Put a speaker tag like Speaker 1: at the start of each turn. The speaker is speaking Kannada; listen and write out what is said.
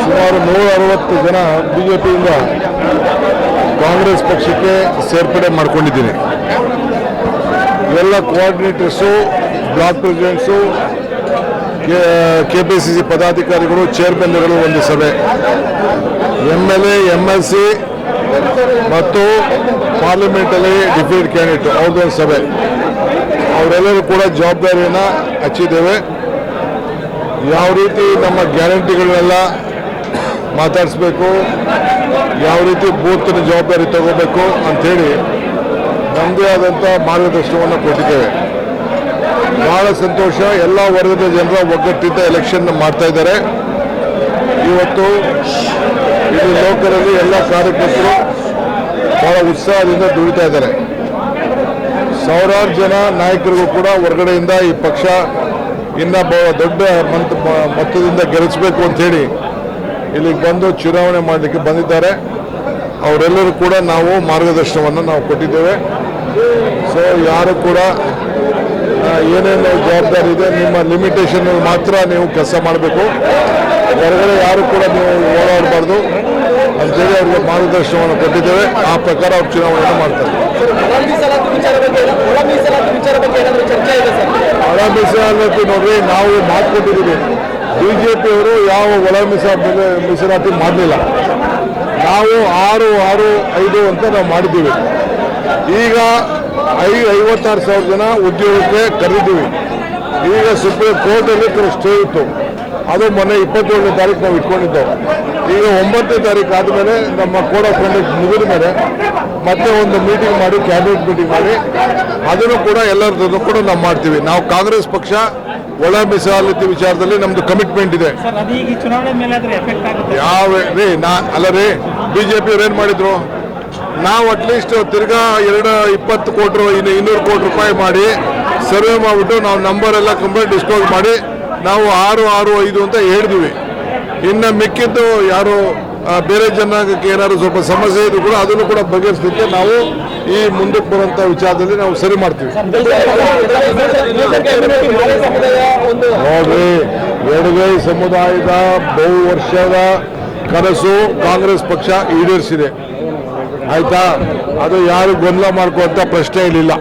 Speaker 1: ಸುಮಾರು 160 ಜನ ಬಿಜೆಪಿಯಿಂದ ಕಾಂಗ್ರೆಸ್ ಪಕ್ಷಕ್ಕೆ ಸೇರ್ಪಡೆ ಮಾಡ್ಕೊಂಡಿದ್ದೀನಿ. ಎಲ್ಲ ಕೋಆರ್ಡಿನೇಟರ್ಸು, ಬ್ಲಾಕ್ ಪ್ರೆಸಿಡೆಂಟ್ಸು, KPCC ಪದಾಧಿಕಾರಿಗಳು, ಚೇರ್ಮನ್ಗಳು ಒಂದು ಸಭೆ, MLA, MLC ಮತ್ತು ಪಾರ್ಲಿಮೆಂಟಲ್ಲಿ ಡಿಫೀಟ್ ಕ್ಯಾಂಡಿಡೇಟ್ ಅವ್ರದ್ದೊಂದು ಸಭೆ. ಅವರೆಲ್ಲರೂ ಕೂಡ ಜವಾಬ್ದಾರಿಯನ್ನು ಹಚ್ಚಿದ್ದೇವೆ. ಯಾವ ರೀತಿ ನಮ್ಮ ಗ್ಯಾರಂಟಿಗಳನ್ನೆಲ್ಲ ಮಾತಾಡಿಸ್ಬೇಕು, ಯಾವ ರೀತಿ ಬೂತ್ನ ಜವಾಬ್ದಾರಿ ತಗೋಬೇಕು ಅಂಥೇಳಿ ನಮ್ಮದೇ ಆದಂಥ ಮಾರ್ಗದರ್ಶನವನ್ನು ಕೊಟ್ಟಿದ್ದೇವೆ. ಬಹಳ ಸಂತೋಷ. ಎಲ್ಲ ವರ್ಗದ ಜನರ ಒಗ್ಗಟ್ಟಿಂದ ಎಲೆಕ್ಷನ್ ಮಾಡ್ತಾ ಇದ್ದಾರೆ. ಇವತ್ತು ಇದು ಲೋಕಲಲ್ಲಿ ಎಲ್ಲ ಕಾರ್ಯಕರ್ತರು ಬಹಳ ಉತ್ಸಾಹದಿಂದ ದುಡಿತಾ ಇದ್ದಾರೆ. ಸಾವಿರಾರು ಜನ ನಾಯಕರಿಗೂ ಕೂಡ ಹೊರಗಡೆಯಿಂದ ಈ ಪಕ್ಷ ಇನ್ನ ದೊಡ್ಡ ಮೊತ್ತದಿಂದ ಗೆಲ್ಲಿಸಬೇಕು ಅಂಥೇಳಿ ಇಲ್ಲಿಗೆ ಬಂದು ಚುನಾವಣೆ ಮಾಡಲಿಕ್ಕೆ ಬಂದಿದ್ದಾರೆ. ಅವರೆಲ್ಲರೂ ಕೂಡ ನಾವು ಮಾರ್ಗದರ್ಶನವನ್ನು ನಾವು ಕೊಟ್ಟಿದ್ದೇವೆ. ಸೊ ಯಾರು ಕೂಡ ಏನೇನು ಜವಾಬ್ದಾರಿ ಇದೆ, ನಿಮ್ಮ ಲಿಮಿಟೇಷನ್ ಮಾತ್ರ ನೀವು ಕೆಲಸ ಮಾಡಬೇಕು, ಹೊರಗಡೆ ಯಾರು ಕೂಡ ನೀವು ಓಡಾಡಬಾರ್ದು ಅಂತೇಳಿ ಅವ್ರಿಗೆ ಮಾರ್ಗದರ್ಶನವನ್ನು ಕೊಟ್ಟಿದ್ದೇವೆ. ಆ ಪ್ರಕಾರ ಅವ್ರು ಚುನಾವಣೆಯನ್ನು ಮಾಡ್ತಾರೆ. ಒಳ ಮೀಸಲಾತಿ ನೋಡ್ರಿ, ನಾವು ಮಾತು ಕೊಟ್ಟಿದ್ದೀವಿ. BJPಯವರು ಯಾವ ಒಳ ಮೀಸಲಾತಿ ಮಾಡಲಿಲ್ಲ. ನಾವು 6-6-5 ಅಂತ ನಾವು ಮಾಡಿದ್ದೀವಿ. ಈಗ 56,000 ಜನ ಉದ್ಯೋಗಕ್ಕೆ ಕರೆದಿದ್ದೀವಿ. ಈಗ ಸುಪ್ರೀಂ ಕೋರ್ಟಲ್ಲಿ ಸ್ಟೇ ಇತ್ತು, ಅದು ಮೊನ್ನೆ 27ನೇ ತಾರೀಕು ನಾವು ಇಟ್ಕೊಂಡಿದ್ದೆವು. ಈಗ 9ನೇ ತಾರೀಕು ಆದಮೇಲೆ ನಮ್ಮ ಕೋಡ್ ಆಫ್ ಕಂಡಕ್ಟ್ ಮುಗಿದ ಮೇಲೆ ಮತ್ತೆ ಒಂದು ಮೀಟಿಂಗ್ ಮಾಡಿ, ಕ್ಯಾಬಿನೆಟ್ ಮೀಟಿಂಗ್ ಮಾಡಿ, ಅದನ್ನು ಕೂಡ ಎಲ್ಲರದ್ದು ಕೂಡ ನಾವು ಮಾಡ್ತೀವಿ. ನಾವು ಕಾಂಗ್ರೆಸ್ ಪಕ್ಷ ಒಳ ಮೀಸಲಾತಿ ವಿಚಾರದಲ್ಲಿ ನಮ್ದು ಕಮಿಟ್ಮೆಂಟ್ ಇದೆ. ಯಾವ ಅಲ್ಲ ರೀ, BJPಯವ್ರು ಏನು ಮಾಡಿದ್ರು, ನಾವು ಅಟ್ಲೀಸ್ಟ್ ತಿರ್ಗಾ 20 ಕೋಟಿ 200 ಕೋಟಿ ರೂಪಾಯಿ ಮಾಡಿ ಸರ್ವೆ ಮಾಡಿಬಿಟ್ಟು ನಾವು ನಂಬರ್ ಎಲ್ಲ ಕಂಪ್ಲೀಟ್ ಡಿಸ್ಕ್ಲೋಸ್ ಮಾಡಿ ನಾವು 6-6-5 ಅಂತ ಹೇಳಿದ್ವಿ. ಇನ್ನು ಮಿಕ್ಕಿದ್ದು ಯಾರು ಬೇರೆ ಜನಾಂಗಕ್ಕೆ ಏನಾದ್ರು ಸ್ವಲ್ಪ ಸಮಸ್ಯೆ ಇದ್ರು ಕೂಡ ಅದನ್ನು ಕೂಡ ಬಗೆಹರಿಸಲಿಕ್ಕೆ ನಾವು ಈ ಮುಂದಕ್ಕೆ ಬರುವಂಥ ವಿಚಾರದಲ್ಲಿ ನಾವು ಸರಿ ಮಾಡ್ತೀವಿ. ನೋಡ್ರಿ, ಎಡಗೈ ಸಮುದಾಯದ ಬಹು ವರ್ಷದ ಕನಸು ಕಾಂಗ್ರೆಸ್ ಪಕ್ಷ ಈಡೇರಿಸಿದೆ. ಆಯ್ತಾ? ಅದು ಯಾರು ಗೊಂದಲ ಮಾಡ್ಕೊಳ್ಳುವಂಥ ಪ್ರಶ್ನೆ ಇಲ್ಲ.